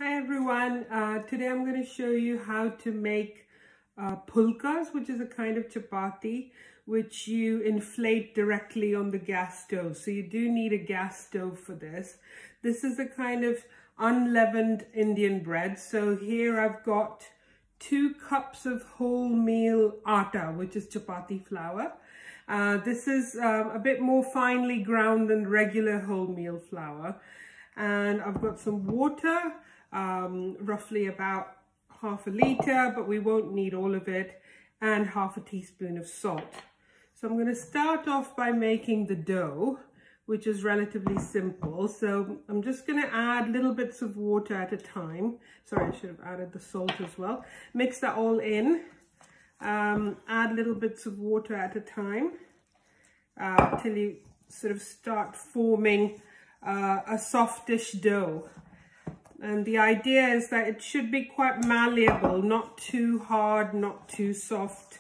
Hi everyone, today I'm going to show you how to make pulkas, which is a kind of chapati which you inflate directly on the gas stove. So you do need a gas stove for this. This is a kind of unleavened Indian bread. So here I've got 2 cups of wholemeal atta, which is chapati flour. This is a bit more finely ground than regular wholemeal flour. And I've got some water, roughly about half a litre, but we won't need all of it, and half a teaspoon of salt. So I'm going to start off by making the dough, which is relatively simple. So I'm just going to add little bits of water at a time. Sorry, I should have added the salt as well. Mix that all in. Add little bits of water at a time till you sort of start forming a softish dough. And the idea is that it should be quite malleable, not too hard, not too soft.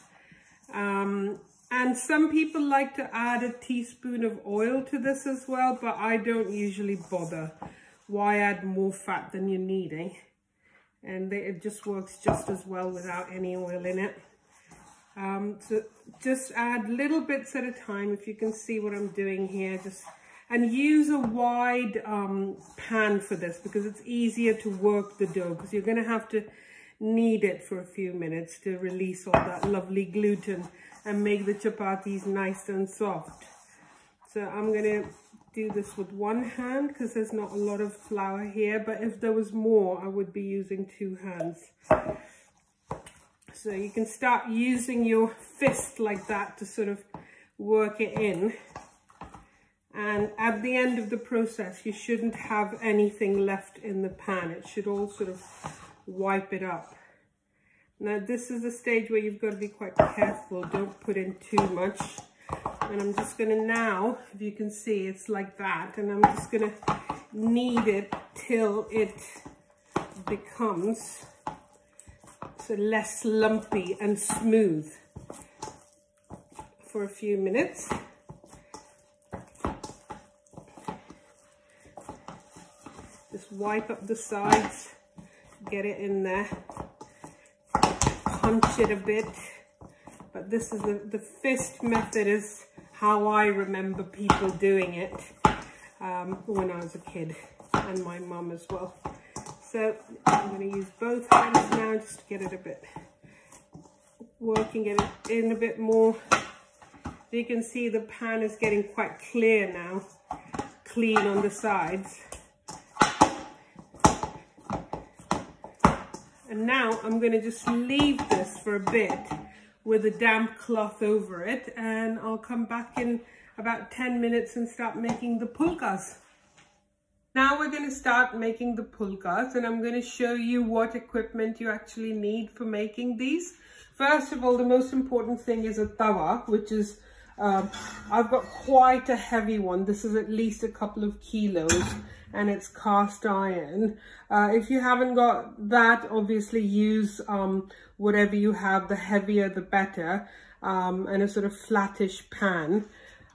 And some people like to add a teaspoon of oil to this as well, but I don't usually bother. Why add more fat than you're needing? And it just works just as well without any oil in it. So just add little bits at a time. If you can see what I'm doing here, and use a wide pan for this because it's easier to work the dough, because you're going to have to knead it for a few minutes to release all that lovely gluten and make the chapatis nice and soft. So I'm going to do this with one hand because there's not a lot of flour here, but if there was more I would be using 2 hands. So you can start using your fist like that to sort of work it in. And at the end of the process, you shouldn't have anything left in the pan. It should all sort of wipe it up. Now, this is the stage where you've got to be quite careful. Don't put in too much. And I'm just going to now, if you can see, it's like that. And I'm just going to knead it till it becomes so less lumpy and smooth for a few minutes. Just wipe up the sides, get it in there, punch it a bit. But this is the fist method is how I remember people doing it when I was a kid, and my mum as well. So I'm going to use both hands now just to get it a bit working, get it in a bit more. You can see the pan is getting quite clear now, clean on the sides. And now I'm going to just leave this for a bit with a damp cloth over it, and I'll come back in about 10 minutes and start making the pulkas. Now we're going to start making the pulkas, and I'm going to show you what equipment you actually need for making these. First of all, the most important thing is a tawa, which is, I've got quite a heavy one. This is at least a couple of kilos. And it's cast iron. If you haven't got that, obviously use whatever you have, the heavier the better, and a sort of flattish pan.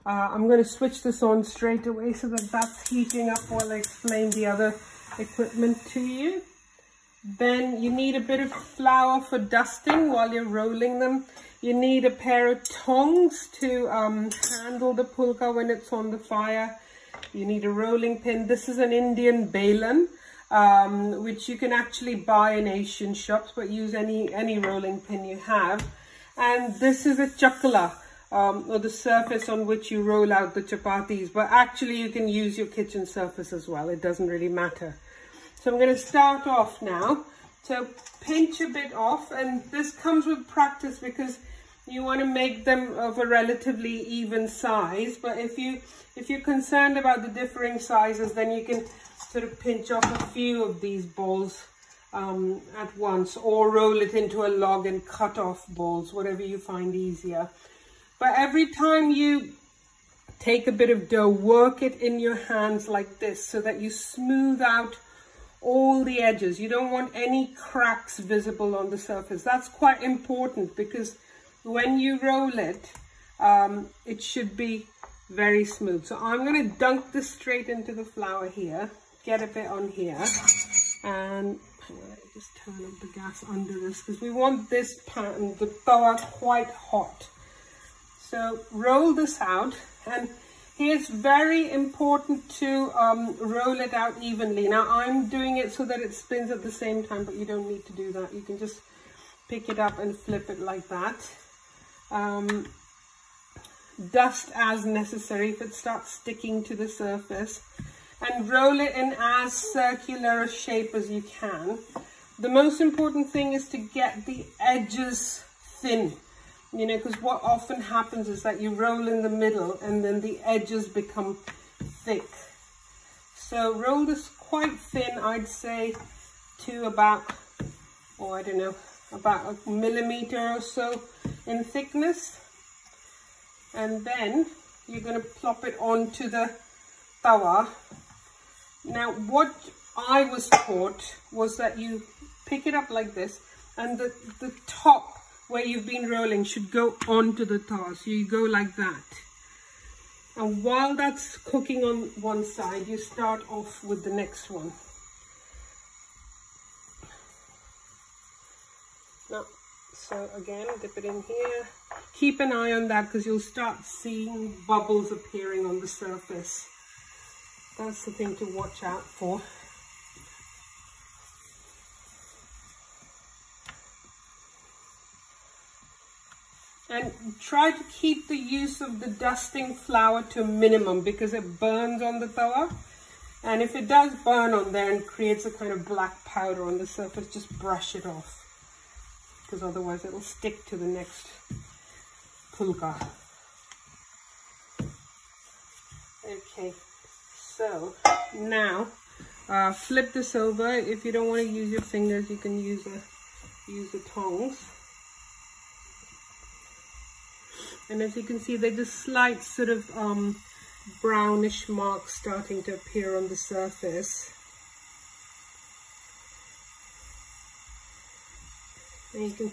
I'm going to switch this on straight away so that that's heating up while I explain the other equipment to you. Then you need a bit of flour for dusting while you're rolling them. You need a pair of tongs to handle the pulka when it's on the fire. You need a rolling pin. This is an Indian balan, which you can actually buy in Asian shops, but use any rolling pin you have. And this is a chakla, or the surface on which you roll out the chapatis, but actually you can use your kitchen surface as well. It doesn't really matter. So I'm going to start off now. So pinch a bit off, and this comes with practice because you want to make them of a relatively even size. But if you're concerned about the differing sizes, then you can sort of pinch off a few of these balls at once, or roll it into a log and cut off balls, whatever you find easier. But every time you take a bit of dough, work it in your hands like this so that you smooth out all the edges. You don't want any cracks visible on the surface. That's quite important because when you roll it, it should be very smooth. So I'm going to dunk this straight into the flour here, get a bit on here, And hang on, let me just turn up the gas under this because we want this pan, the tawa, quite hot. So roll this out, and here's very important to roll it out evenly. Now I'm doing it so that it spins at the same time, but you don't need to do that. You can just pick it up and flip it like that. Dust as necessary if it starts sticking to the surface, and roll it in as circular a shape as you can. The most important thing is to get the edges thin, you know, because what often happens is that you roll in the middle and then the edges become thick. So roll this quite thin, I'd say to about, oh, I don't know, about a millimeter or so in thickness. And then you're going to plop it onto the tawa. Now what I was taught was that you pick it up like this, and the top where you've been rolling should go onto the tawa. So you go like that. And while that's cooking on one side, you start off with the next one. Now, so again, dip it in here. Keep an eye on that because you'll start seeing bubbles appearing on the surface. That's the thing to watch out for. And try to keep the use of the dusting flour to a minimum because it burns on the tawa. And if it does burn on there and creates a kind of black powder on the surface, just brush it off, because otherwise it'll stick to the next pulka. Okay, so now flip this over. If you don't want to use your fingers, you can use the tongs. And as you can see, there's just slight sort of brownish marks starting to appear on the surface. And you can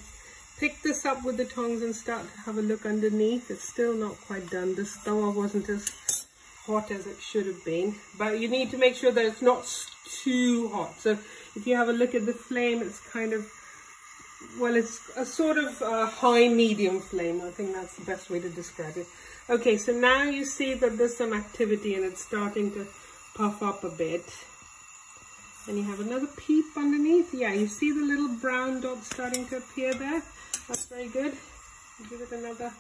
pick this up with the tongs and start to have a look underneath. It's still not quite done. This tawa wasn't as hot as it should have been, but you need to make sure that it's not too hot. So if you have a look at the flame, it's kind of, well, it's a sort of high medium flame. I think that's the best way to describe it. Okay, so now you see that there's some activity and it's starting to puff up a bit. And you have another peep underneath. Yeah, you see the little brown dots starting to appear there. That's very good. Give it another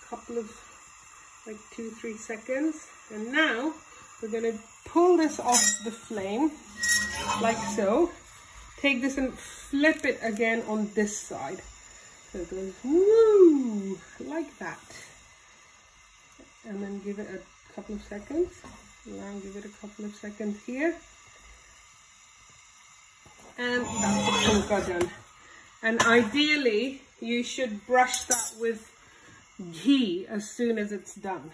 couple of, like 2-3 seconds. And now we're going to pull this off the flame like so. Take this and flip it again on this side. So it goes woo, like that. And then give it a couple of seconds. Now give it a couple of seconds here. And that's the pulka done. And ideally, you should brush that with ghee as soon as it's done.